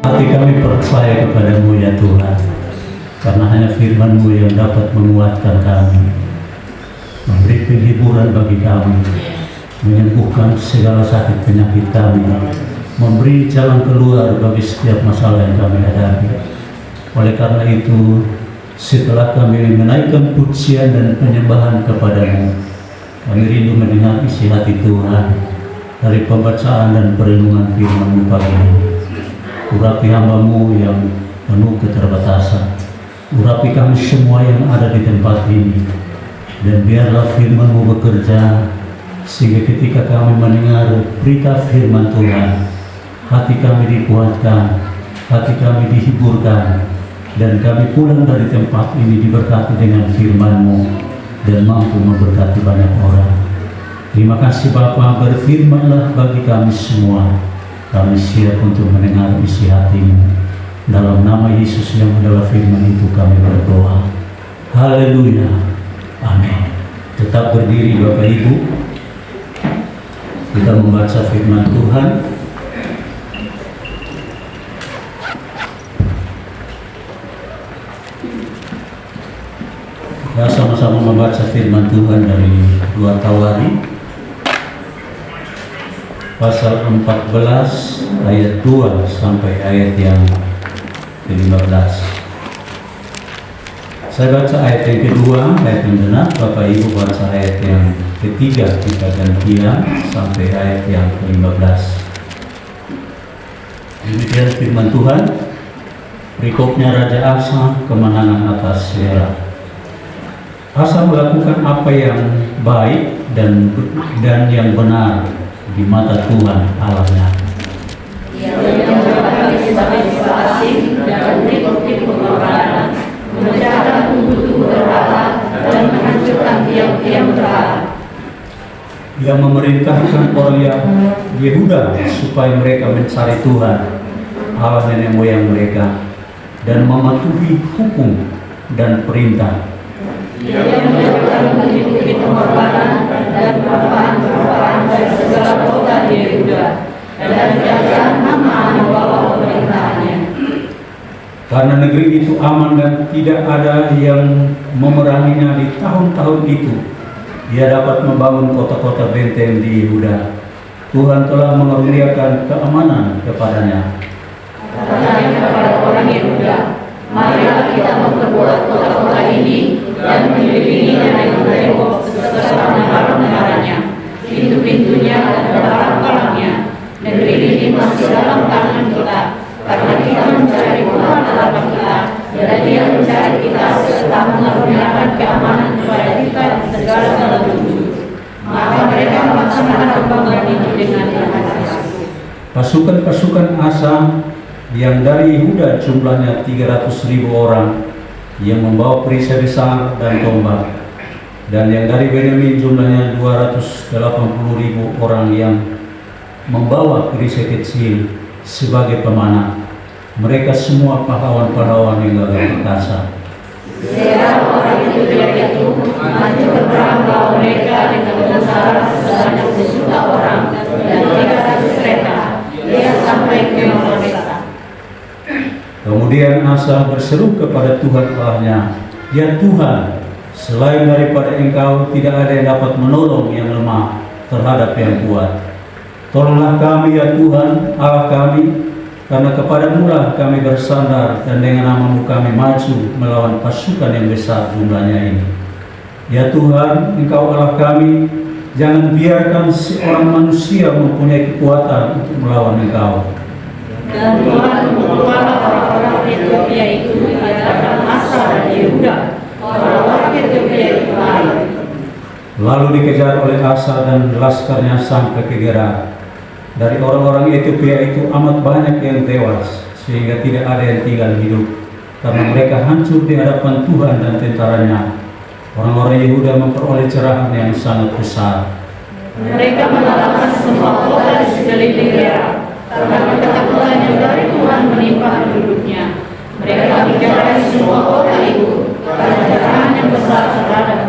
Hati kami percaya kepada-Mu ya Tuhan, karena hanya firman-Mu yang dapat menguatkan kami, memberi penghiburan bagi kami, menyembuhkan segala sakit penyakit kami, memberi jalan keluar bagi setiap masalah yang kami hadapi. Oleh karena itu, setelah kami menaikkan pujian dan penyembahan kepada-Mu, kami rindu mendengar isi hati Tuhan dari pembacaan dan perenungan firman-Mu pagi ini. Urapi hamba-Mu yang penuh keterbatasan, urapi kami semua yang ada di tempat ini, dan biarlah firman-Mu bekerja, sehingga ketika kami mendengar berita firman Tuhan, hati kami dikuatkan, hati kami dihiburkan, dan kami pulang dari tempat ini diberkati dengan firman-Mu dan mampu memberkati banyak orang. Terima kasih Bapa, berfirmanlah bagi kami semua. Kami siap untuk mendengar isi hati-Mu. Dalam nama Yesus yang adalah firman itu kami berdoa. Haleluya. Amin. Tetap berdiri Bapak Ibu. Kita membaca firman Tuhan. Kita sama-sama membaca firman Tuhan dari 2 Tawari pasal 14 ayat 2 sampai ayat yang ke-15. Saya baca ayat yang kedua, ayat yang genap. Bapak Ibu baca ayat yang ketiga, kita gantian sampai ayat yang ke-15. Demikian firman Tuhan. Berikutnya Raja Asa kemenangan atas Sisera. Asa melakukan apa yang baik dan yang benar di mata Tuhan Allahnya. Ia menjauhkan desa-desa asing dan tipu-tipu pengorbanan, memecahkan tubuh-tubuh berhala dan menghancurkan tiang-tiang berhala. Ia memerintahkan orang Yehuda supaya mereka mencari Tuhan Allah nenek moyang mereka dan mematuhi hukum dan perintah. Ia menjauhkan bukit-bukit pengorbanan dan perempaan-perempaan dari segala kota di Yehuda, dan kerajaan aman di bawah pemerintahannya. Karena negeri itu aman dan tidak ada yang memeranginya di tahun-tahun itu, ia dapat membangun kota-kota benteng di Yehuda. Tuhan telah mengaruniakan keamanan kepadanya. Katanya kepada orang Yehuda, marilah kita memperbuat kota-kota ini dan mengelilinginya dengan tembok beserta menara-menaranya, pintu-pintunya dan palang-palangnya. Negeri ini masih dalam tangan kita, karena kita mencari Tuhan Allah kita, dan Dia mencari kita serta mengaruniakan keamanan kepada kita di segala tujuh. Maka mereka melaksanakan pembangunan itu dengan rahasia. Pasukan-pasukan Asa yang dari Yehuda jumlahnya 300.000 orang yang membawa perisai besar dan tombak, dan yang dari Benyamin jumlahnya 280.000 orang yang membawa perisai kecil sebagai pemanah. Mereka semua pahlawan-pahlawan yang gagah perkasa. Sisera orang itu maju berperang melawan mereka dengan tentara sebanyak 1.000.000 orang dan 300 kereta. Dia sampai ke Molesa. Kemudian Asa berseru kepada Tuhan Allahnya, "Ya Tuhan, selain daripada Engkau tidak ada yang dapat menolong yang lemah terhadap yang kuat. Tolonglah kami ya Tuhan Allah kami, karena kepadamu lah kami bersandar, dan dengan nama-Mu kami maju melawan pasukan yang besar jumlahnya ini. Ya Tuhan, Engkau Allah kami, jangan biarkan seorang manusia mempunyai kekuatan untuk melawan Engkau." Dan Tuhan membuatlah orang-orang Ethiopia itu di hadapan Asa dan Yehuda. Orang-orang Ethiopia itu lari. Lalu dikejar oleh Asa dan laskarnya sampai ke Gerar. Dari orang-orang Ethiopia itu amat banyak yang tewas, sehingga tidak ada yang tinggal hidup, karena mereka hancur di hadapan Tuhan dan tentaranya. Orang-orang Yehuda memperoleh cerahan yang sangat besar. Mereka mengalahkan semua kota di sekeliling Gerar, karena ketakutan yang dari Tuhan menimpa penduduknya. Mereka menjarakan semua kota itu, karena cerahan yang besar terhadap.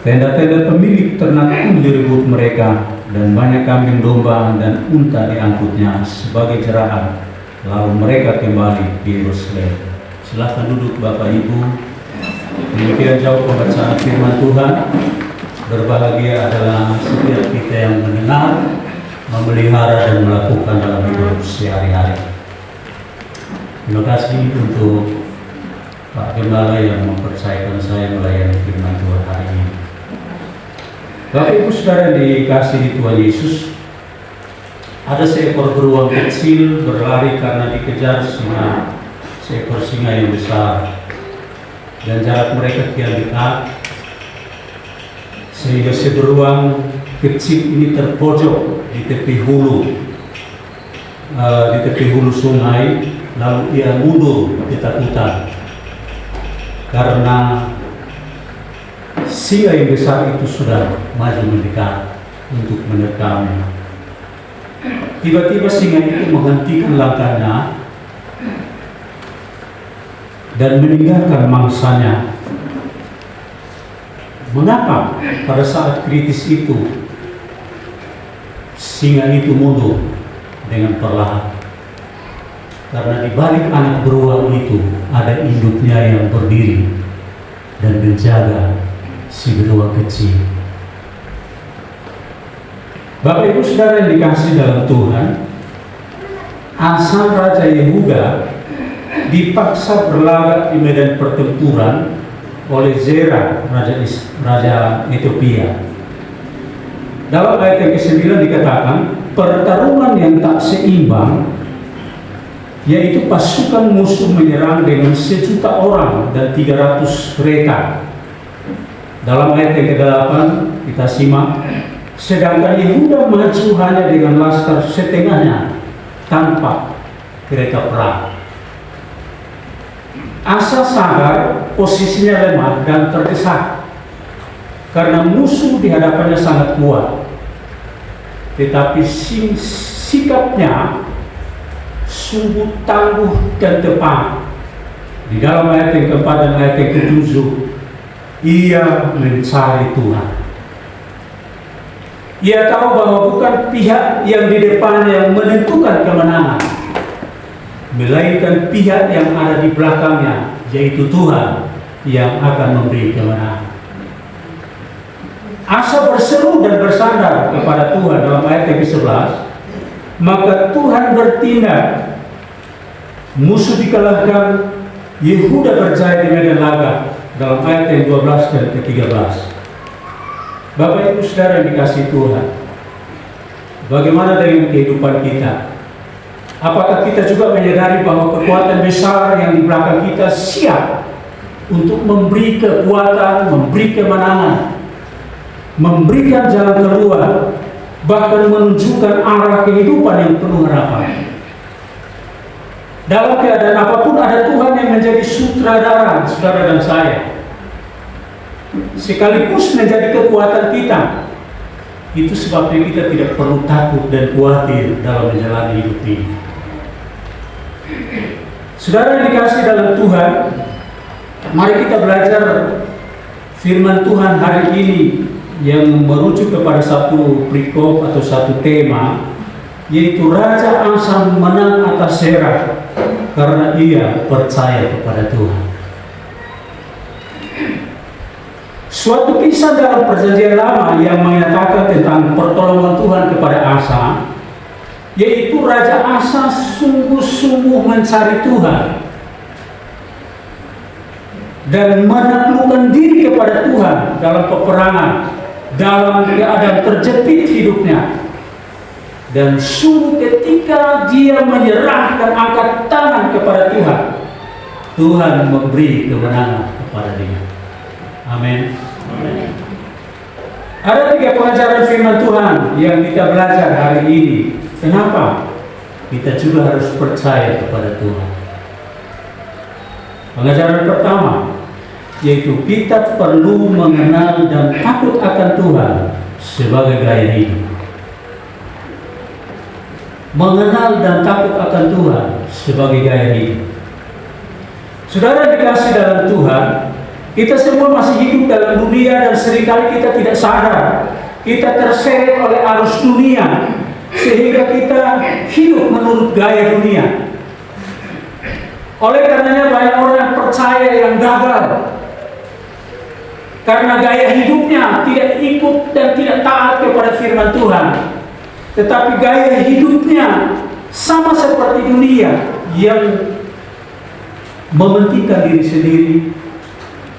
Tenda-tenda pemilik ternak pun direbut mereka, dan banyak kambing domba dan unta diangkutnya sebagai jerahan. lalu mereka kembali di Yerusalem. Silakan duduk Bapak Ibu. Demikian jauh pembacaan firman Tuhan. Berbahagia adalah setiap kita yang mendengar, memelihara dan melakukan dalam hidup sehari-hari. Terima kasih untuk Pak Gembala yang mempercayakan saya melayani firman Tuhan hari ini. Bapak Ibu Saudara dikasihi Tuhan Yesus, ada seekor beruang kecil berlari karena dikejar seekor singa yang besar, dan jarak mereka kian dekat, sehingga si beruang kecil ini terpojok di tepi hulu sungai, lalu ia mundur ketakutan karena singa yang besar itu sudah maju mendekat untuk menerkamnya. Tiba-tiba singa itu menghentikan langkahnya dan meninggalkan mangsanya. Mengapa pada saat kritis itu singa itu mundur dengan perlahan? Karena di balik anak beruang itu ada induknya yang berdiri dan menjaga si beruang kecil. Bapak Ibu Saudara yang dikasihi dalam Tuhan, Asa Raja Yehuda dipaksa berlagak di medan pertempuran oleh Zera, Raja Ethiopia. Dalam ayat yang ke-9 dikatakan, pertarungan yang tak seimbang, yaitu pasukan musuh menyerang dengan 1.000.000 orang dan 300 kereta. Dalam ayat yang ke-8 kita simak, sedangkan Yehuda maju hanya dengan laskar setengahnya tanpa kereta perang. Asa sadar posisinya lemah dan terdesak karena musuh di hadapannya sangat kuat, tetapi sikapnya sungguh tangguh dan tepat. Di dalam ayat yang keempat dan ayat yang ke-7, ia mencari Tuhan. Ia tahu bahwa bukan pihak yang di depannya yang menentukan kemenangan, melainkan pihak yang ada di belakangnya, yaitu Tuhan yang akan memberi kemenangan. Asa berseru dan bersandar kepada Tuhan dalam ayat yang ke-11, maka Tuhan bertindak, musuh dikalahkan, Yehuda berjaya di medan laga, dalam ayat yang 12 dan ke-13. Bapak Ibu Saudara yang dikasihi Tuhan, bagaimana dengan kehidupan kita? Apakah kita juga menyadari bahwa kekuatan besar yang di belakang kita siap untuk memberi kekuatan, memberi kemenangan, memberikan jalan keluar, bahkan menunjukkan arah kehidupan yang penuh harapan? Dalam keadaan apapun ada Tuhan yang menjadi sutradara saudara dan saya, sekaligus menjadi kekuatan kita. Itu sebabnya kita tidak perlu takut dan khawatir dalam menjalani hidup ini. Saudara yang dikasihi dalam Tuhan, mari kita belajar firman Tuhan hari ini yang merujuk kepada satu perikop atau satu tema, yaitu Raja Asa menang atas Zera karena ia percaya kepada Tuhan. Suatu kisah dalam Perjanjian Lama yang menyatakan tentang pertolongan Tuhan kepada Asa, yaitu Raja Asa sungguh-sungguh mencari Tuhan dan menaklukkan diri kepada Tuhan dalam peperangan, dalam keadaan terjepit hidupnya. Dan sungguh ketika dia menyerahkan angkat tangan kepada Tuhan, Tuhan memberi kemenangan kepada dia. Amin. Ada 3 pengajaran firman Tuhan yang kita belajar hari ini. Kenapa? Kita juga harus percaya kepada Tuhan. Pengajaran pertama, yaitu kita perlu mengenal dan takut akan Tuhan sebagai gaya hidup. Mengenal dan takut akan Tuhan sebagai gaya hidup. Saudara dikasih dalam Tuhan, kita semua masih hidup dalam dunia dan seringkali kita tidak sadar. Kita terseret oleh arus dunia sehingga kita hidup menurut gaya dunia. Oleh karenanya banyak orang yang percaya yang gagal. Karena gaya hidupnya tidak ikut dan tidak taat kepada firman Tuhan. Tetapi gaya hidupnya sama seperti dunia yang mementingkan diri sendiri,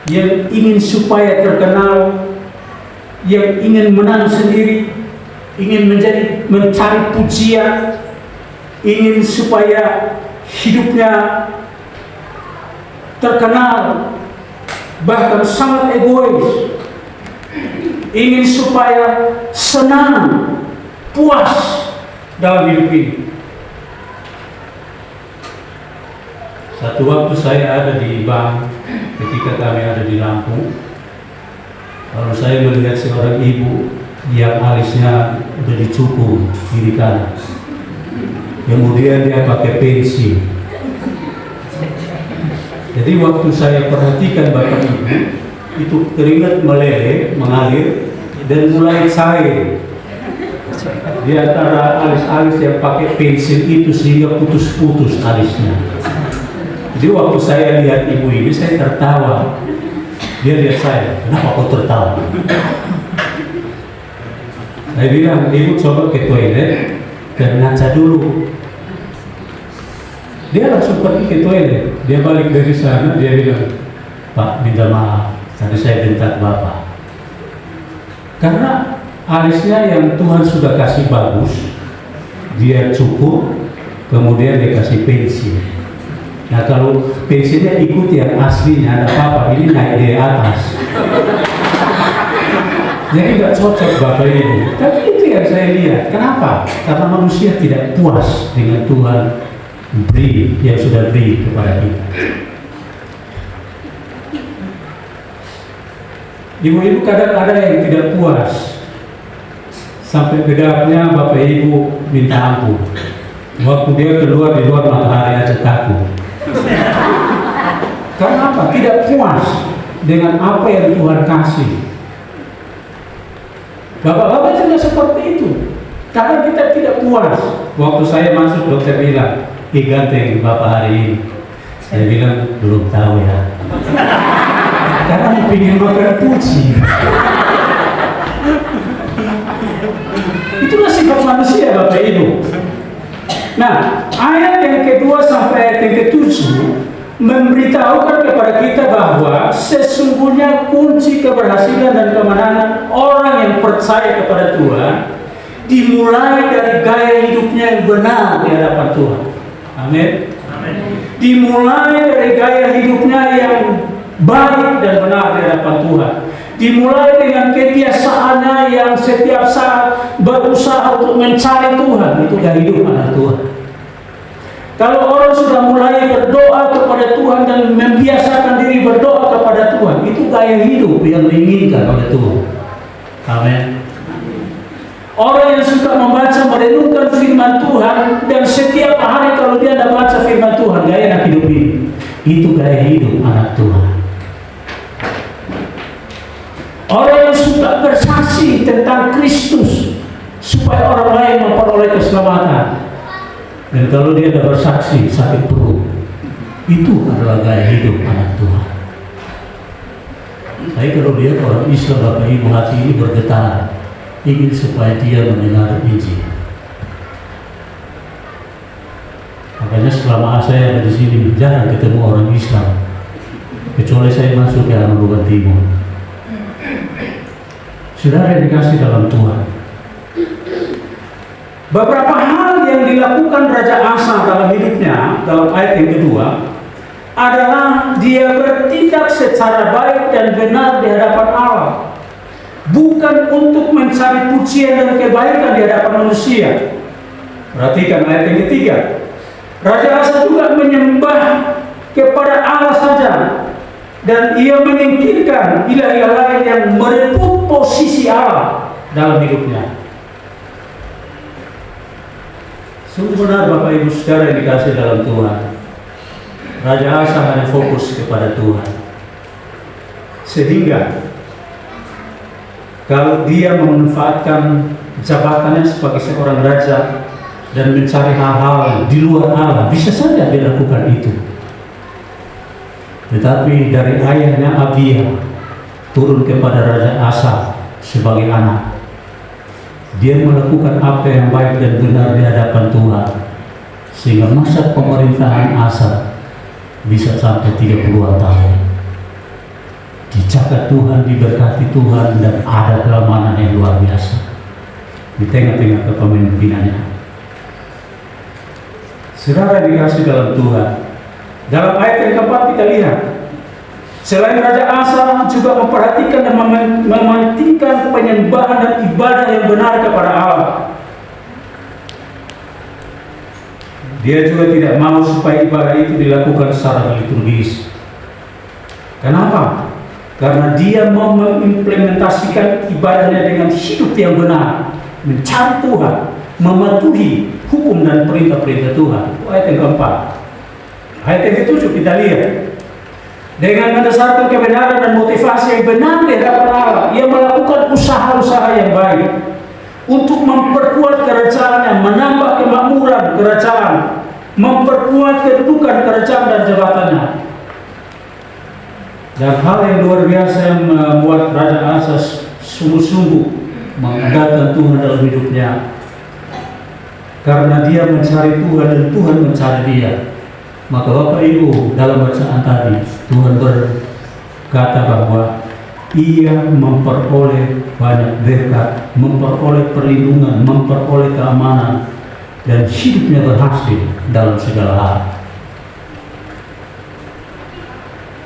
yang ingin supaya terkenal, yang ingin menang sendiri, ingin mencari pujian, ingin supaya hidupnya terkenal, bahkan sangat egois, ingin supaya senang, puas dalam hidup ini. Satu waktu saya ada di bank ketika kami ada di Lampung. Lalu saya melihat seorang ibu yang alisnya sudah dicukur kiri kanan. Kemudian dia pakai pensil. Jadi waktu saya perhatikan bapak ibu, itu keringat meleleh, mengalir dan mulai cair di antara alis-alis yang pakai pensil itu sehingga putus-putus alisnya. Jadi waktu saya lihat ibu ini, saya tertawa. Dia lihat saya, kenapa kau tertawa? Saya bilang, ibu coba ke toilet dan ngaca dulu. Dia langsung pergi ke toilet. Dia balik dari sana, dia bilang, Pak, minta maaf, tadi saya bentak Bapak. Karena alisnya yang Tuhan sudah kasih bagus, dia cukup, kemudian dia kasih pensil. Nah kalau pensilnya ikut yang aslinya, ada apa-apa, ini naik dari atas. Jadi nggak cocok Bapak Ibu. Tapi itu yang saya lihat. Kenapa? Karena manusia tidak puas dengan Tuhan beri yang sudah beri kepada kita. Ibu-ibu kadang ada yang tidak puas. Sampai bedaknya Bapak Ibu minta ampun. Waktu dia keluar di luar matahari aja takut. Karena apa? Tidak puas dengan apa yang Tuhan kasih. Bapak-bapak juga seperti itu. Karena kita tidak puas. Waktu saya masuk, dokter bilang, ganteng Bapak hari ini. Saya bilang, belum tahu ya. Karena ingin makan puji. Itulah sifat manusia Bapak Ibu. Nah, ayat yang kedua sampai ayat yang ketujuh memberitahukan kepada kita bahwa sesungguhnya kunci keberhasilan dan kemenangan orang yang percaya kepada Tuhan dimulai dari gaya hidupnya yang benar di hadapan Tuhan. Amin. Dimulai dari gaya hidupnya yang baik dan benar di hadapan Tuhan. Dimulai dengan kebiasaannya yang setiap saat berusaha untuk mencari Tuhan. Itu gaya hidup anak Tuhan. Kalau orang sudah mulai berdoa kepada Tuhan dan membiasakan diri berdoa kepada Tuhan, itu gaya hidup yang diinginkan oleh Tuhan. Amin. Orang yang suka membaca, merenungkan firman Tuhan, dan setiap hari kalau dia ada baca firman Tuhan, gaya anak hidup ini. Itu gaya hidup anak Tuhan. Orang yang suka bersaksi tentang Kristus supaya orang lain memperoleh keselamatan. Dan kalau dia ada bersaksi sakit perut, itu adalah gaya hidup anak Tuhan. Saya kalau lihat orang Islam Bapak Ibu hati ini bergetar, ingin supaya dia mendengar Injil. Makanya selama saya ada di sini jarang ketemu orang Islam, kecuali saya masuk ke Anugerah Timur. Saudara yang dikasih dalam Tuhan, beberapa hal yang dilakukan Raja Asa dalam hidupnya, dalam ayat yang kedua, adalah dia bertindak secara baik dan benar di hadapan Allah, bukan untuk mencari pujian dan kebaikan di hadapan manusia. Perhatikan ayat yang ketiga. Raja Asa juga menyembah kepada Allah saja, dan ia menyingkirkan ilah-ilah lain yang merebut posisi Allah dalam hidupnya. Sungguh benar Bapak Ibu Saudara yang dikasih dalam Tuhan, Raja Asa hanya fokus kepada Tuhan. Sehingga kalau dia memanfaatkan jabatannya sebagai seorang raja dan mencari hal-hal di luar Allah, bisa saja dia lakukan itu. Tetapi dari ayahnya Abia turun kepada Raja Asa sebagai anak. Dia melakukan apa yang baik dan benar di hadapan Tuhan, sehingga masa pemerintahan Asa bisa sampai 30 tahun. Dijaga Tuhan, diberkati Tuhan, dan ada keamanan yang luar biasa di tengah-tengah kepemimpinannya. Saudara dikasih dalam Tuhan, dalam ayat yang keempat kita lihat, selain Raja Asa juga memperhatikan dan mementingkan penyembahan dan ibadah yang benar kepada Allah. Dia juga tidak mau supaya ibadah itu dilakukan secara liturgis. Kenapa? Karena dia mau mengimplementasikan ibadahnya dengan hidup yang benar, mencari Tuhan, mematuhi hukum dan perintah-perintah Tuhan. Itu ayat yang keempat. Ayat yang ketujuh kita lihat, dengan mendasarkan kebenaran dan motivasi yang benar di hadapan Allah, ia melakukan usaha-usaha yang baik untuk memperkuat kerajaannya, menambah kemakmuran kerajaan, memperkuat kedudukan kerajaan dan jabatannya. Dan hal yang luar biasa yang membuat Raja Asa sungguh-sungguh mengandalkan Tuhan dalam hidupnya, karena dia mencari Tuhan dan Tuhan mencari dia. Maka Bapak Ibu, dalam bacaan tadi Tuhan berkata bahwa ia memperoleh banyak berkat, memperoleh perlindungan, memperoleh keamanan, dan hidupnya berhasil dalam segala hal.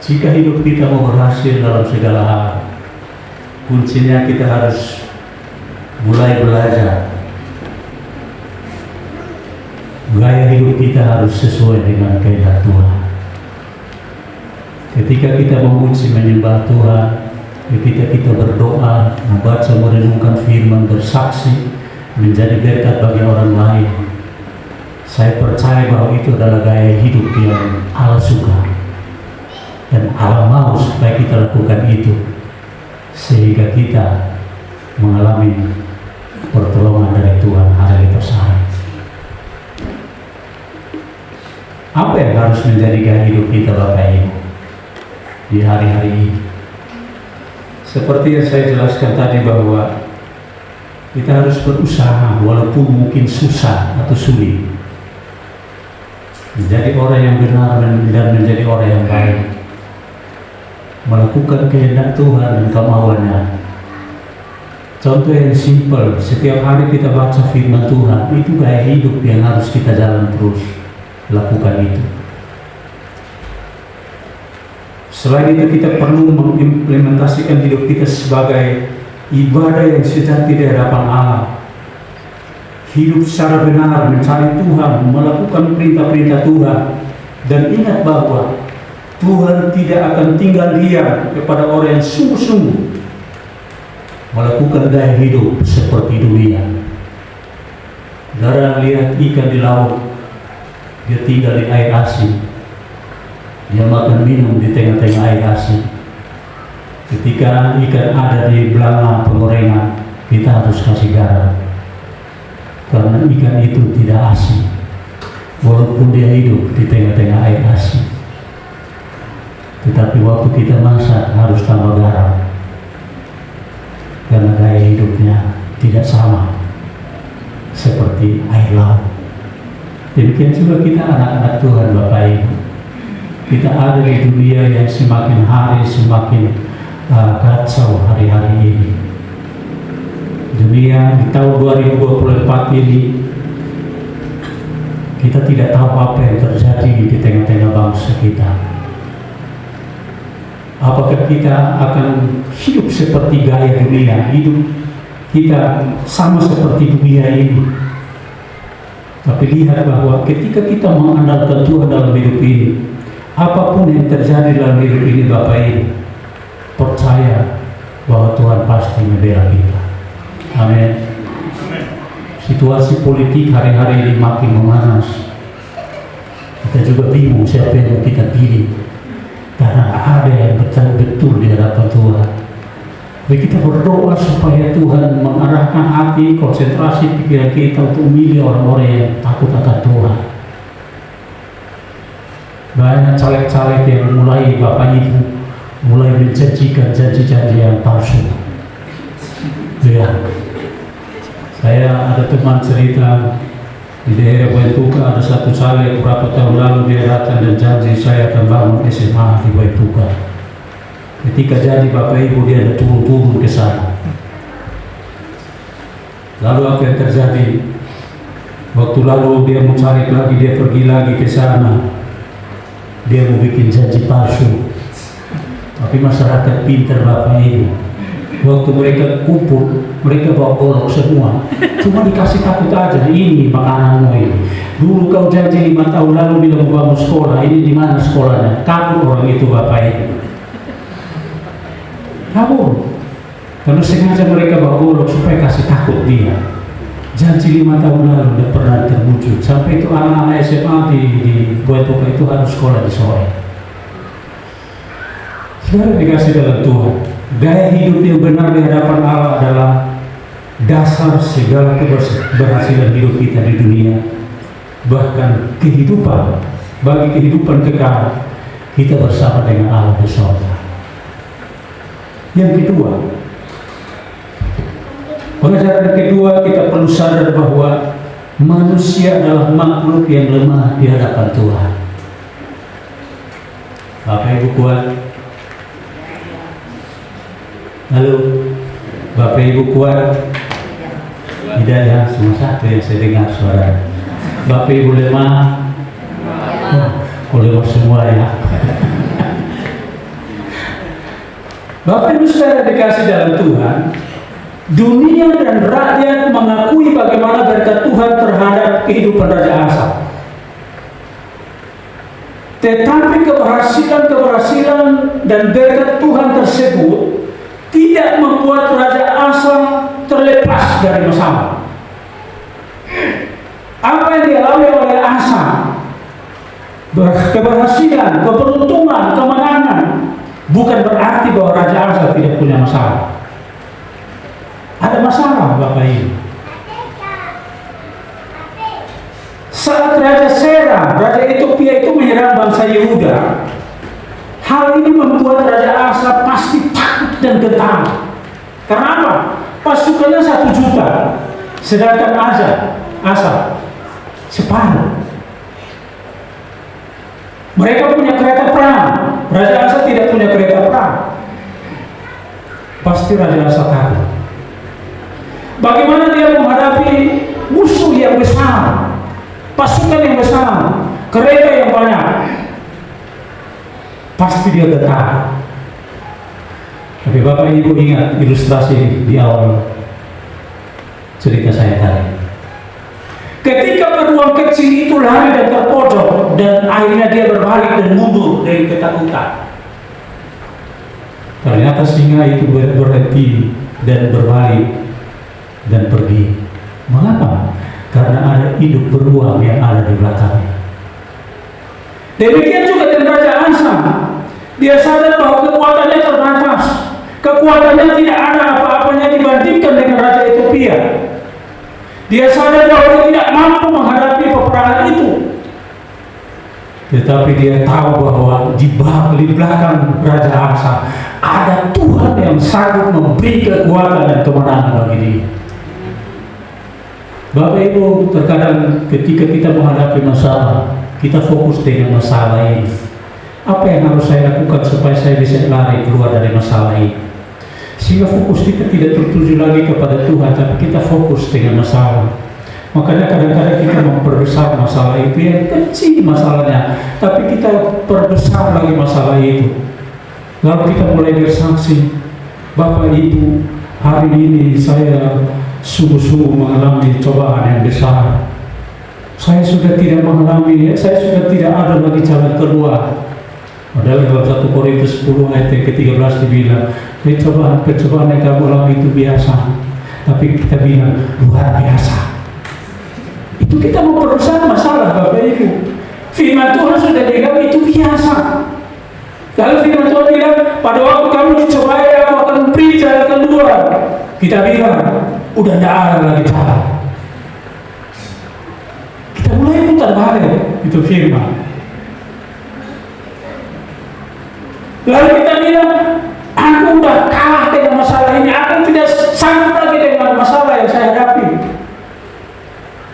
Jika hidup kita mau berhasil dalam segala hal, kuncinya kita harus mulai belajar. Gaya hidup kita harus sesuai dengan kehendak Tuhan. Ketika kita memuji menyembah Tuhan, ketika kita berdoa, membaca, merenungkan firman, bersaksi, menjadi berkat bagi orang lain, saya percaya bahwa itu adalah gaya hidup yang Allah suka. Dan Allah mau supaya kita lakukan itu, sehingga kita mengalami pertolongan dari Tuhan hari lepas hari. Apa yang harus menjadi gaya hidup kita Bapak Ibu di hari-hari ini? Seperti yang saya jelaskan tadi bahwa kita harus berusaha walaupun mungkin susah atau sulit, menjadi orang yang benar dan menjadi orang yang baik, melakukan kehendak Tuhan dan kemauannya. Contoh yang simpel, setiap hari kita baca firman Tuhan, itu gaya hidup yang harus kita jalan terus. Lakukan itu. Selain itu kita perlu mengimplementasikan hidup kita sebagai ibadah yang sejati di hadapan Allah. Hidup secara benar, mencari Tuhan, melakukan perintah-perintah Tuhan, dan ingat bahwa Tuhan tidak akan tinggal diam kepada orang yang sungguh-sungguh melakukan gaya hidup seperti dunia. Darah lihat ikan di laut, dia tinggal di air asin, dia makan minum di tengah-tengah air asin. Ketika ikan ada di belakang penggorengan, kita harus kasih garam, karena ikan itu tidak asin walaupun dia hidup di tengah-tengah air asin. Tetapi waktu kita masak harus tambah garam, karena gaya hidupnya tidak sama seperti air laut. Demikian juga kita anak-anak Tuhan Bapak Ibu. Kita ada di dunia yang semakin hari semakin kacau hari-hari ini. Dunia di tahun 2024 ini, kita tidak tahu apa yang terjadi di tengah-tengah bangsa kita. Apakah kita akan hidup seperti gaya dunia, hidup kita sama seperti dunia ini? Tapi lihat bahwa ketika kita mengandalkan Tuhan dalam hidup ini, apapun yang terjadi dalam hidup ini Bapak Ibu, percaya bahwa Tuhan pasti membela kita. Amin. Situasi politik hari-hari ini makin memanas. Kita juga bingung siapa yang kita pilih, karena ada yang betul-betul di hadapan Tuhan. Jadi kita berdoa supaya Tuhan mengarahkan hati, konsentrasi pikiran kita untuk memilih orang-orang yang takut akan Tuhan. Banyak caleg-caleg yang mulai Bapak Ibu mulai menjanjikan janji-janji yang palsu. Ya, saya ada teman cerita di daerah Boituka, ada satu caleg beberapa tahun lalu dia datang dan janji saya akan bangun SMA di Boituka. Ketika jadi Bapak Ibu dia ada turun-turun ke sana. Lalu apa yang terjadi? Waktu lalu dia mau cari lagi, dia pergi lagi ke sana. Dia mau bikin janji palsu. Tapi masyarakat pintar Bapak Ibu. Waktu mereka kumpul, mereka bawa golok semua. Cuma dikasih takut aja, ini makananmu ini. Dulu kau janji 5 tahun lalu bilang mau bangun sekolah, ini di mana sekolahnya? Kabur orang itu Bapak Ibu. Kabur. Karena sengaja mereka bawa golok supaya kasih takut dia. Janji 5 tahun lalu tidak pernah terwujud. Sampai itu anak-anak SMA di Boituka itu harus sekolah di sore. Saudara dikasih dalam Tuhan, gaya hidup yang benar di hadapan Allah adalah dasar segala keberhasilan hidup kita di dunia. Bahkan kehidupan, bagi kehidupan kekal, kita bersama dengan Allah di surga. Yang kedua, pengajaran kedua, kita perlu sadar bahwa manusia adalah makhluk yang lemah di hadapan Tuhan. Bapak Ibu kuat? Halo, Bapak Ibu kuat? Tidak ya, cuma satu yang saya dengar suara. Bapak Ibu lemah? Oh, lemah semua ya. Bapak Ibu saudara dikasih dalam Tuhan, dunia dan rakyat mengakui bagaimana berkat Tuhan terhadap kehidupan Raja Asa. Tetapi keberhasilan dan berkat Tuhan tersebut tidak membuat Raja Asa terlepas dari masalah. Apa yang dialami oleh Asa, keberhasilan, keberuntungan, kemenangan, bukan berarti bahwa Raja Asa tidak punya masalah. Ada masalah Bapak Ibu. Saat Raja Sera, Raja Ethiopia itu menyerang bangsa Yehuda, hal ini membuat Raja Asa pasti takut dan gentar. Karena apa? Pasukannya 1 juta, sedangkan Asa separuh. Mereka punya kereta perang, Raja Asa tidak punya kereta perang. Pasti Raja Asa takut. Bagaimana dia menghadapi musuh yang besar, pasukan yang besar, kereta yang banyak? Pasti dia getar. Tapi Bapak Ibu ingat ilustrasi di awal cerita saya tadi. Ketika beruang kecil itu lari dan terpojok, dan akhirnya dia berbalik dan mundur dari ketakutan. Ternyata singa itu berhenti dan berbalik dan pergi. Mengapa? Karena ada induk beruang yang ada di belakangnya. Demikian juga dengan Raja Asa. Dia sadar bahwa kekuatannya terbatas. Kekuatannya tidak ada apa-apanya dibandingkan dengan Raja Ethiopia. Dia sadar bahwa dia tidak mampu menghadapi peperangan itu. Tetapi dia tahu bahwa di belakang Raja Asa ada Tuhan yang sanggup memberi kekuatan dan kemenangan bagi dia. Bapak Ibu, terkadang ketika kita menghadapi masalah, kita fokus dengan masalah ini. Apa yang harus saya lakukan supaya saya bisa lari keluar dari masalah ini? Sehingga fokus kita tidak tertuju lagi kepada Tuhan, tapi kita fokus dengan masalah. Makanya kadang-kadang kita memperbesar masalah itu, yang kecil masalahnya, tapi kita perbesar lagi masalah itu. Lalu kita mulai bersaksi, Bapak Ibu, hari ini saya sungguh-sungguh mengalami cobaan yang besar. Saya sudah tidak ada lagi jalan keluar. Padahal dalam 1 Korintus 10 ayat yang ke-13 dibilang, percobaan yang kamu alami itu biasa, tapi kita bilang luar biasa. Itu kita memperbesar masalah Bapak Ibu. Firman Tuhan sudah bilang itu biasa. Kalau firman Tuhan bilang pada waktu kamu dicobai aku akan memberi jalan keluar, kita bilang udah tidak ada lagi jalan. Kita mulai putar balik itu firman. Lalu kita bilang, aku udah kalah dengan masalah ini, aku tidak sanggup lagi dengan masalah yang saya hadapi.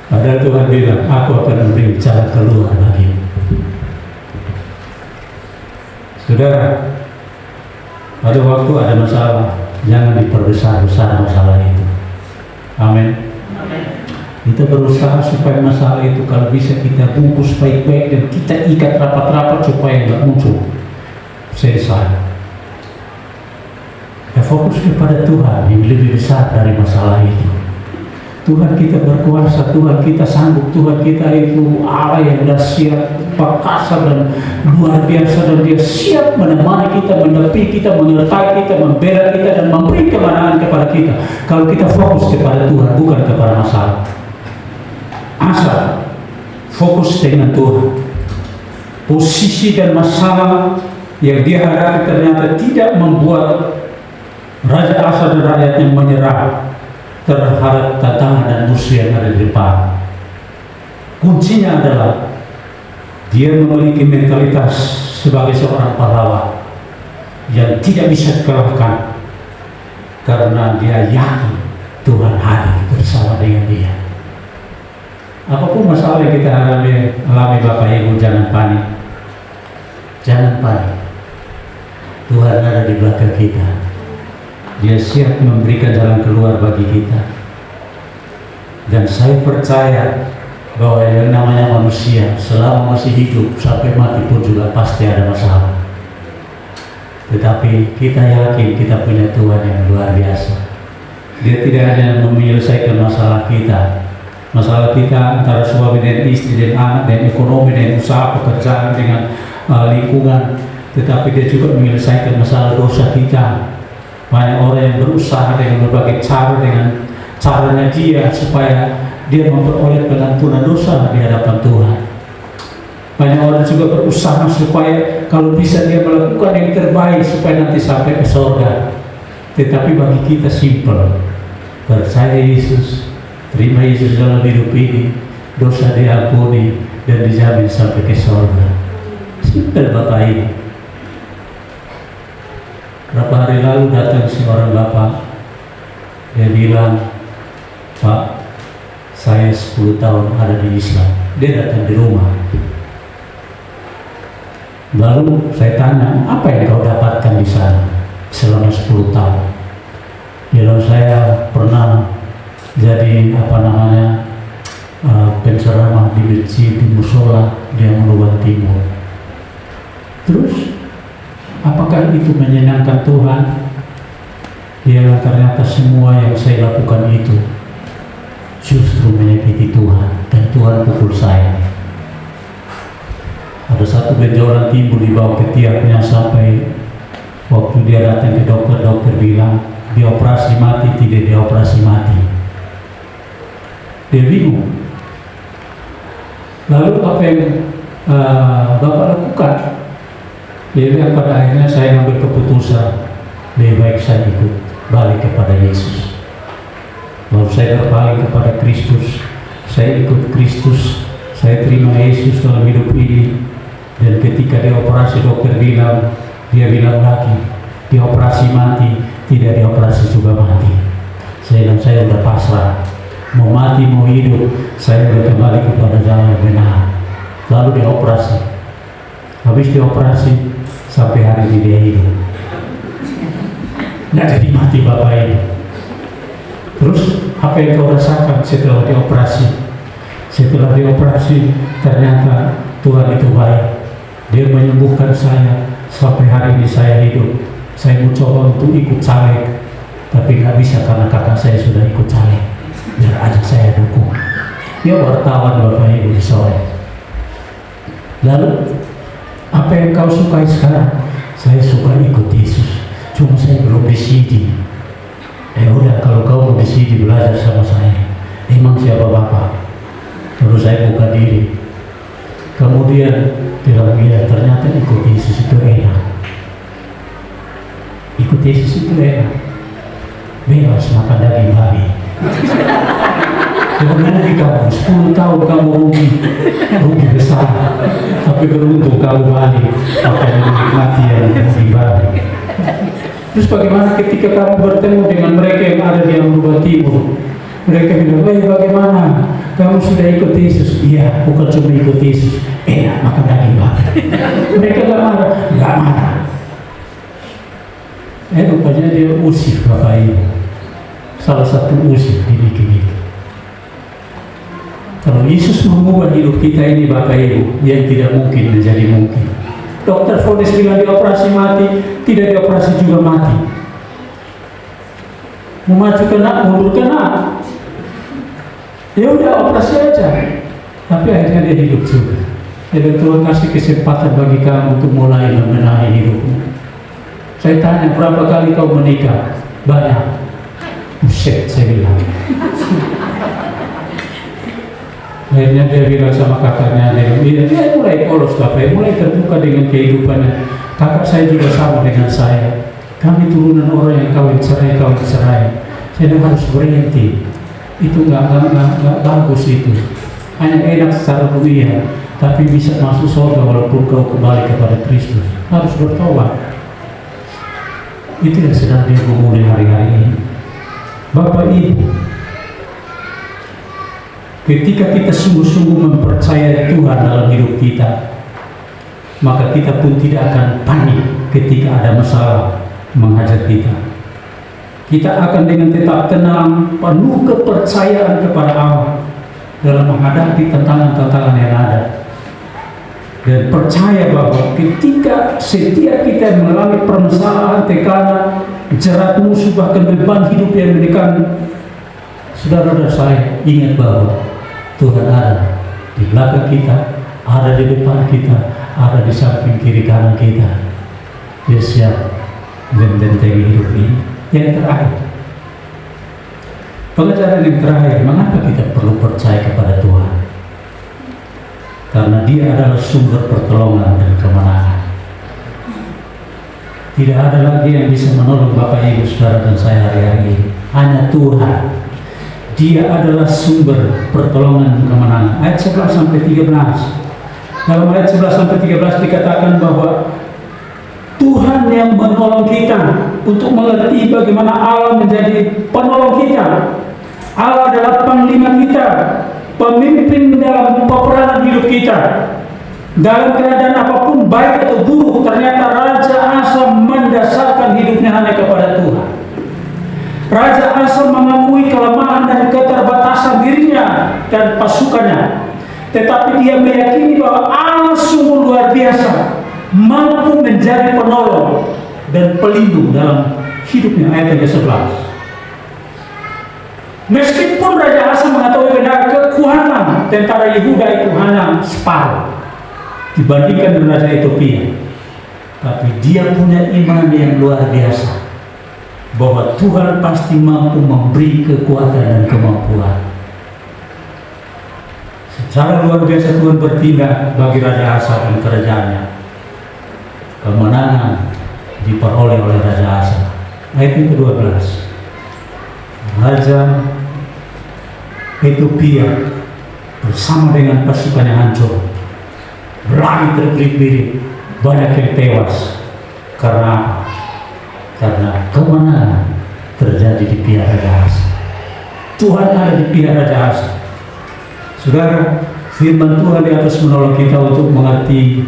Padahal Tuhan bilang, aku akan memberi jalan keluar bagimu. Saudara, pada waktu ada masalah, jangan diperbesar-besar masalah itu. Amin. Kita berusaha supaya masalah itu kalau bisa kita bungkus baik-baik dan kita ikat rapat-rapat supaya nggak muncul. Selesai. Ya, fokus kepada Tuhan yang lebih besar dari masalah itu. Tuhan kita berkuasa, Tuhan kita sanggup, Tuhan kita itu Allah yang sudah siap, perkasa dan luar biasa, dan Dia siap menemani kita, menepi kita, menyertai kita, membela kita, dan memberi kemenangan kepada kita. Kalau kita fokus kepada Tuhan, bukan kepada masalah. Asal fokus dengan Tuhan. Posisi dan masalah yang dia hadapi ternyata tidak membuat Raja Asa dan rakyatnya menyerah terhadap tantangan dan musuh yang ada di depan. Kuncinya adalah dia memiliki mentalitas sebagai seorang pahlawan yang tidak bisa dikalahkan karena dia yakin Tuhan hadir bersama dengan dia. Apapun masalah yang kita alami Bapak Ibu, jangan panik. Jangan panik. Tuhan ada di belakang kita. Dia siap memberikan jalan keluar bagi kita. Dan saya percaya bahwa yang namanya manusia selama masih hidup sampai mati pun juga pasti ada masalah. Tetapi kita yakin kita punya Tuhan yang luar biasa. Dia tidak hanya menyelesaikan masalah kita, masalah kita antara suami dan istri dan anak dan ekonomi dan usaha pekerjaan dengan lingkungan, tetapi dia juga menyelesaikan masalah dosa kita. Banyak orang yang berusaha dengan berbagai cara, dengan caranya dia supaya dia memperoleh pengampunan dosa di hadapan Tuhan. Banyak orang juga berusaha supaya kalau bisa dia melakukan yang terbaik supaya nanti sampai ke surga. Tetapi bagi kita simpel, percaya Yesus, terima Yesus dalam hidup ini, dosa diampuni dan dijamin sampai ke surga. Simpel Bapak Ibu. Berapa hari lalu datang seorang bapak, dia bilang, Pak, saya 10 tahun ada di Islam. Dia datang di rumah. Lalu saya tanya, apa yang kau dapatkan di sana selama 10 tahun? Dia bilang, saya pernah jadi penceramah di masjid, di musola di Mongowan Timur. Terus apakah itu menyenangkan Tuhan? Ya, ternyata semua yang saya lakukan itu justru menyakiti Tuhan, dan Tuhan pukul saya. Ada satu benjolan timbul di bawah ketiaknya sampai waktu dia datang ke dokter, dokter bilang dioperasi mati, tidak dioperasi mati. Dia bingung. Lalu apa yang Bapak lakukan? Jadi pada akhirnya saya ambil keputusan, lebih baik saya ikut balik kepada Yesus. Lalu saya berpaling kepada Kristus, saya ikut Kristus, saya terima Yesus dalam hidup ini. Dan ketika dioperasi, dokter bilang, dia bilang lagi, dioperasi mati, tidak dioperasi juga mati. Saya bilang, saya sudah pasrah, mau mati mau hidup, saya sudah kembali kepada jalan yang benar. Lalu dioperasi, habis dioperasi, sampai hari ini dia hidup. Nggak jadi mati Bapak ini. Terus apa yang kau rasakan setelah dioperasi? Setelah dioperasi ternyata Tuhan itu baik. Dia menyembuhkan saya sampai hari ini saya hidup. Saya mencoba untuk ikut caleg, tapi nggak bisa karena kakak saya sudah ikut caleg. Biar aja saya dukung. Ya wartawan Bapak Ibu sore. Lalu apa yang kau sukai sekarang? Saya suka ikut Yesus, cuma saya belum di CD. Udah, kalau kau mau di CD belajar sama saya. Emang siapa Bapak? Lalu saya buka diri. Kemudian bilang, ya ternyata ikut Yesus itu enak. Ikut Yesus itu enak. Bebas makan daging babi. Rugi kamu, 10 tahun kamu rugi besar. Tapi tapi beruntung kamu balik, makanya menikmati yang dibalik. Terus bagaimana ketika kamu bertemu dengan mereka yang ada di Amrubah Timur? Mereka bilang, bagaimana? Kamu sudah ikut Yesus? Iya, bukan cuma ikut Yesus. Enak makan daging bakar. Mereka gak marah? Gak marah. Rupanya dia usir Bapak Ibu. Salah satu usir didik-didik. Kalau Yesus mengubah hidup kita ini Bapak Ibu, yang tidak mungkin menjadi mungkin. Dokter vonis bilang dioperasi mati, tidak dioperasi juga mati. Mau maju kena, mundur kena. Ya udah operasi aja. Tapi akhirnya dia hidup juga. Jadi Tuhan kasih kesempatan bagi kamu untuk mulai membenahi hidupmu. Saya tanya, berapa kali kau menikah? Banyak. Buset, saya bilang. Akhirnya dia bilang sama kakaknya, dia mulai polos Bapak, mulai terbuka dengan kehidupannya. Kakak saya juga sama dengan saya. Kami turunan orang yang kawin cerai. Saya harus berhenti. Itu nggak bagus itu. Hanya enak secara dunia, tapi bisa masuk surga walaupun kau kembali kepada Kristus. Harus bertobat. Itu yang sedang dia gumuli hari-hari ini. Bapak Ibu, ketika kita sungguh-sungguh mempercayai Tuhan dalam hidup kita, maka kita pun tidak akan panik ketika ada masalah menghadap kita. Kita akan dengan tetap tenang, penuh kepercayaan kepada Allah dalam menghadapi tantangan-tantangan yang ada. Dan percaya bahwa ketika setiap kita mengalami permasalahan, tekanan, jerat musuh, bahkan beban hidup yang menekan, saudara dan saya ingat bahwa Tuhan ada di belakang kita, ada di depan kita, ada di samping kiri kanan kita. Dia siap membentengi hidup ini. Yang terakhir, pengajaran yang terakhir, mengapa kita perlu percaya kepada Tuhan? Karena Dia adalah sumber pertolongan dan kemenangan. Tidak ada lagi yang bisa menolong Bapak Ibu Saudara dan saya hari-hari ini. Hanya Tuhan. Dia adalah sumber pertolongan dan kemenangan. Ayat 11 sampai 13. Dalam ayat 11 sampai 13 dikatakan bahwa Tuhan yang menolong kita, untuk mengerti bagaimana Allah menjadi penolong kita. Allah adalah panglima kita, pemimpin dalam peperangan hidup kita. Dalam keadaan apapun, baik atau buruk, ternyata Raja Asa mendasarkan hidupnya hanya kepada Tuhan. Raja Asa mengakui kelemahan dan keterbatasan dirinya dan pasukannya, tetapi dia meyakini bahwa Allah sungguh luar biasa, mampu menjadi penolong dan pelindung dalam hidupnya. Ayat 11. Meskipun Raja Asa mengetahui benar kekuatan tentara Yehuda itu hanya separuh dibandingkan dengan Raja Ethiopia, tapi dia punya iman yang luar biasa bahwa Tuhan pasti mampu memberi kekuatan dan kemampuan. Secara luar biasa Tuhan bertindak bagi Raja Asa dan kerajaannya. Kemenangan diperoleh oleh Raja Asa. Ayat ke-12. Raja Ethiopia bersama dengan pasukan yang hancur berlari terbirit-birit, banyak yang tewas. Karena apa? Karena kemenangan terjadi di pihak Raja Asa. Tuhan ada di pihak Raja Asa. Saudara, firman Tuhan di atas menolong kita untuk mengerti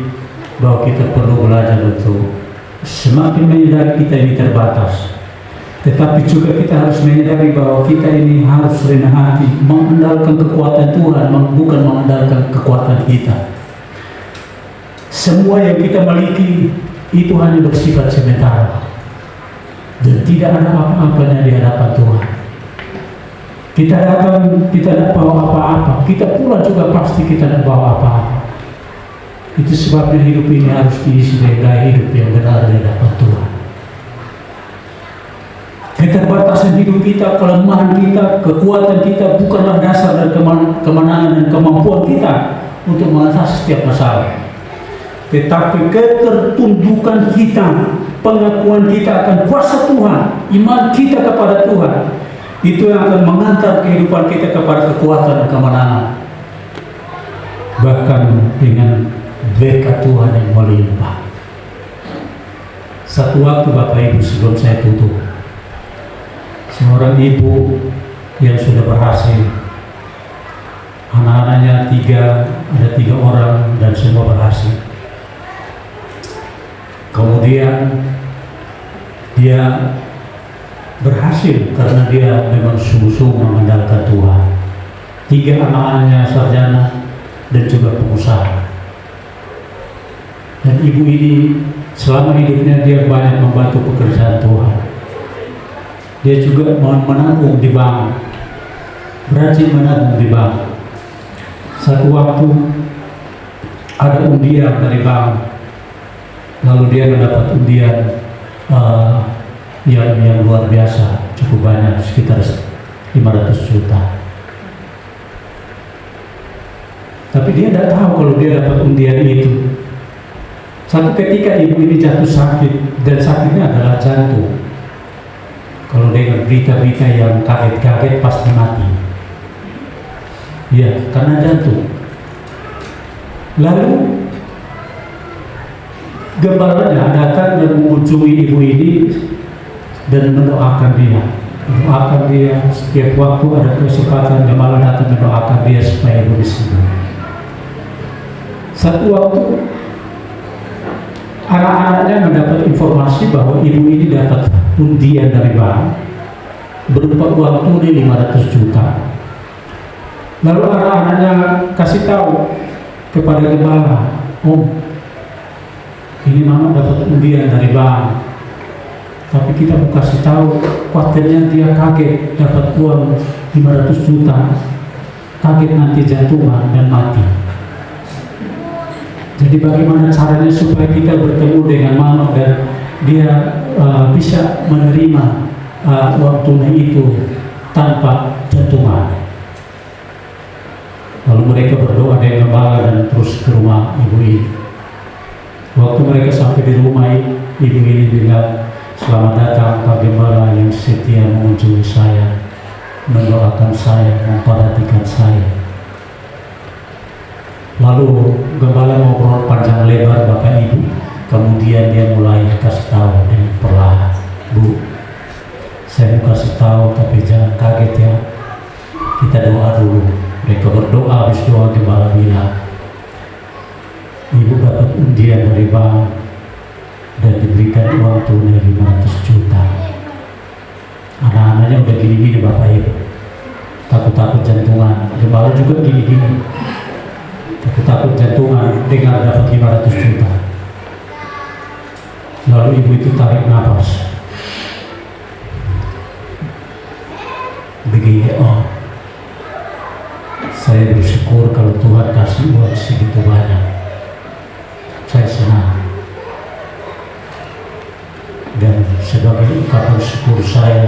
bahwa kita perlu belajar untuk semakin menyadari kita ini terbatas, tetapi juga kita harus menyadari bahwa kita ini harus rendah hati, mengandalkan kekuatan Tuhan, bukan mengandalkan kekuatan kita. Semua yang kita miliki itu hanya bersifat sementara dan tidak ada apa-apanya di hadapan Tuhan. Kita datang, kita tidak bawa apa-apa, kita pulang juga pasti kita tidak bawa apa-apa. Itu sebabnya hidup ini harus diisi dengan hidup yang benar di hadapan Tuhan. Keterbatasan hidup kita, kelemahan kita, kekuatan kita bukanlah dasar dan kemenangan dan kemampuan kita untuk mengatasi setiap masalah. Tetapi ketertundukan kita, pengakuan kita akan kuasa Tuhan, iman kita kepada Tuhan, itu yang akan mengantar kehidupan kita kepada kekuatan dan kemenangan. Bahkan dengan berkat Tuhan yang melimpah. Satu waktu Bapak Ibu, sebelum saya tutup, seorang ibu yang sudah berhasil, anak-anaknya ada tiga orang dan semua berhasil. Kemudian dia berhasil karena dia memang sungguh-sungguh mengandalkan Tuhan. 3 anak-anaknya sarjana dan juga pengusaha. Dan ibu ini selama hidupnya dia banyak membantu pekerjaan Tuhan. Dia juga menabung di bank, rajin menabung di bank. Satu waktu ada undian dari bank, lalu dia mendapat undian yang luar biasa, cukup banyak, sekitar 500 juta. Tapi dia tidak tahu kalau dia dapat undian itu. Satu ketika ibu ini jatuh sakit, dan sakitnya adalah jantung. Kalau dengar berita-berita yang kaget-kaget pasti mati. Ya, karena jantung. Lalu gembalanya datang dan mengunjungi ibu ini dan mendoakan dia. Mendoakan dia setiap waktu ada kesempatan, gembala datang mendoakan dia supaya ibu disembuh. Satu waktu anak-anaknya mendapat informasi bahwa ibu ini dapat undian dari bank berupa uang tunai 500 juta. Lalu anak-anaknya kasih tahu kepada gembala, ini mama dapat undian dari bank, tapi kita mau kasih tahu, khawatirnya dia kaget dapat uang 500 juta, kaget nanti jantungan dan mati. Jadi bagaimana caranya supaya kita bertemu dengan mama dan dia bisa menerima uang tunai itu tanpa jantungan. Lalu mereka berdoa dengan gembala dan terus ke rumah ibu ini. Waktu mereka sampai di rumah ibu ini bilang, selamat datang Pak Gembala yang setia mengunjungi saya, mendoakan saya, memperhatikan saya. Lalu gembala ngobrol panjang lebar Bapak Ibu. Kemudian dia mulai kasih tahu dengan perlahan, Bu, saya mau kasih tahu tapi jangan kaget ya. Kita doa dulu. Mereka berdoa, habis doa gembala bilang, Ibu dapat undian dari bank dan diberikan uang tunai 500 juta. Anak-anaknya udah gini-gini Bapak Ibu, takut-takut jantungan. Gembala juga gini-gini, takut jantungan dengar dapat 500 juta. Lalu ibu itu tarik nafas begini, saya bersyukur kalau Tuhan kasih uang segitu banyak, saya senang. Dan sebagai ungkapan syukur saya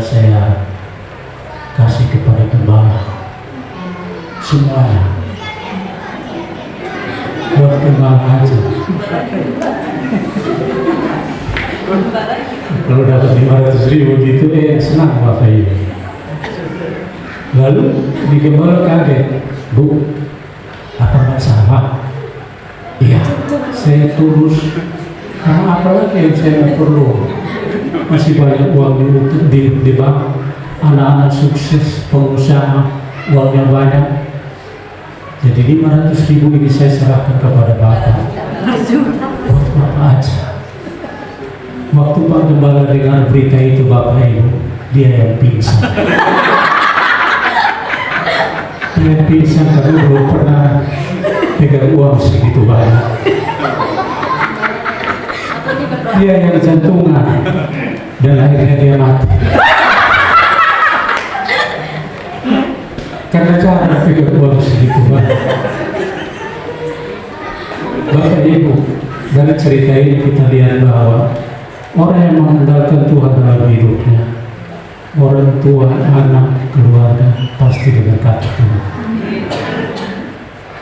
kasih kepada gembala semuanya. Buat gembala aja. Kalau dapat 500.000 gitu, senang Bapak Ibu. Lalu di gembala kaget, Bu, apa masalah? Iya, saya tulus. Karena apa lagi yang saya nggak perlu? Masih banyak uang di bank, anak-anak sukses, pengusaha, uangnya banyak. Jadi 500.000 ini saya serahkan kepada Bapak. Buat Bapak aja. Waktu Pak Gembala dengar berita itu Bapak Ibu, dia yang pingsan. Dia pingsan karena belum pernah pegang uang segitu banyak. Dia yang jantungan dan akhirnya dia mati. Karena cara pegang uang segitu banyak. Bapak Ibu, dari cerita ini kita lihat bahwa orang yang mengandalkan Tuhan dalam hidupnya, orang tua, anak, keluarga pasti diberkati Tuhan.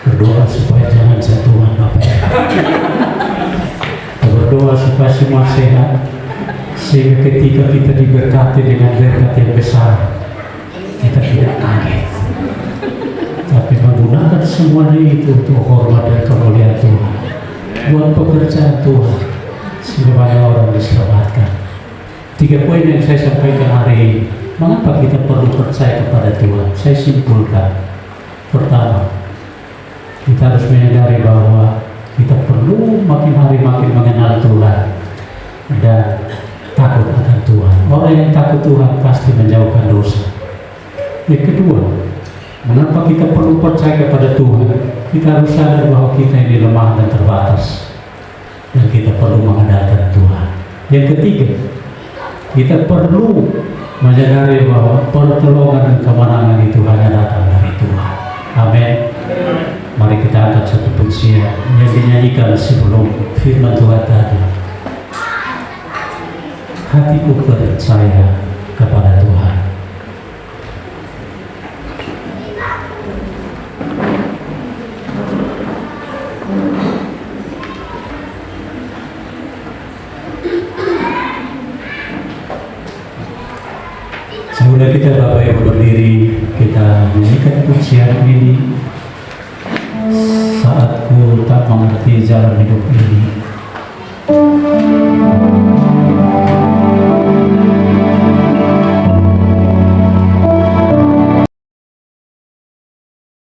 Berdoa supaya jangan jantungan Bapak. Kita berdoa supaya semua sehat, sehingga ketika kita diberkati dengan berkat yang besar, kita tidak kaget, tapi menggunakan semuanya itu untuk hormat dan kemuliaan Tuhan. buat pekerjaan Tuhan, supaya orang diselamatkan. 3 poin yang saya sampaikan hari ini. Mengapa kita perlu percaya kepada Tuhan? Saya simpulkan. Pertama, kita harus menyadari bahwa kita perlu makin hari makin mengenal Tuhan dan takut akan Tuhan. Orang yang takut Tuhan pasti menjauhkan dosa. Yang kedua, mengapa kita perlu percaya kepada Tuhan? Kita harus sadar bahwa kita ini lemah dan terbatas, dan kita perlu mengandalkan Tuhan. Yang ketiga, kita perlu menyadari bahwa pertolongan dan kemenangan itu hanya datang dari Tuhan. Amin. Mari kita angkat satu pujian yang dinyanyikan sebelum firman Tuhan tadi. Hatiku percaya kepada Tuhan. Sebelum kita Bapak Ibu berdiri, kita menyanyikan pujian ini. Saat ku tak mengerti jalan hidup ini,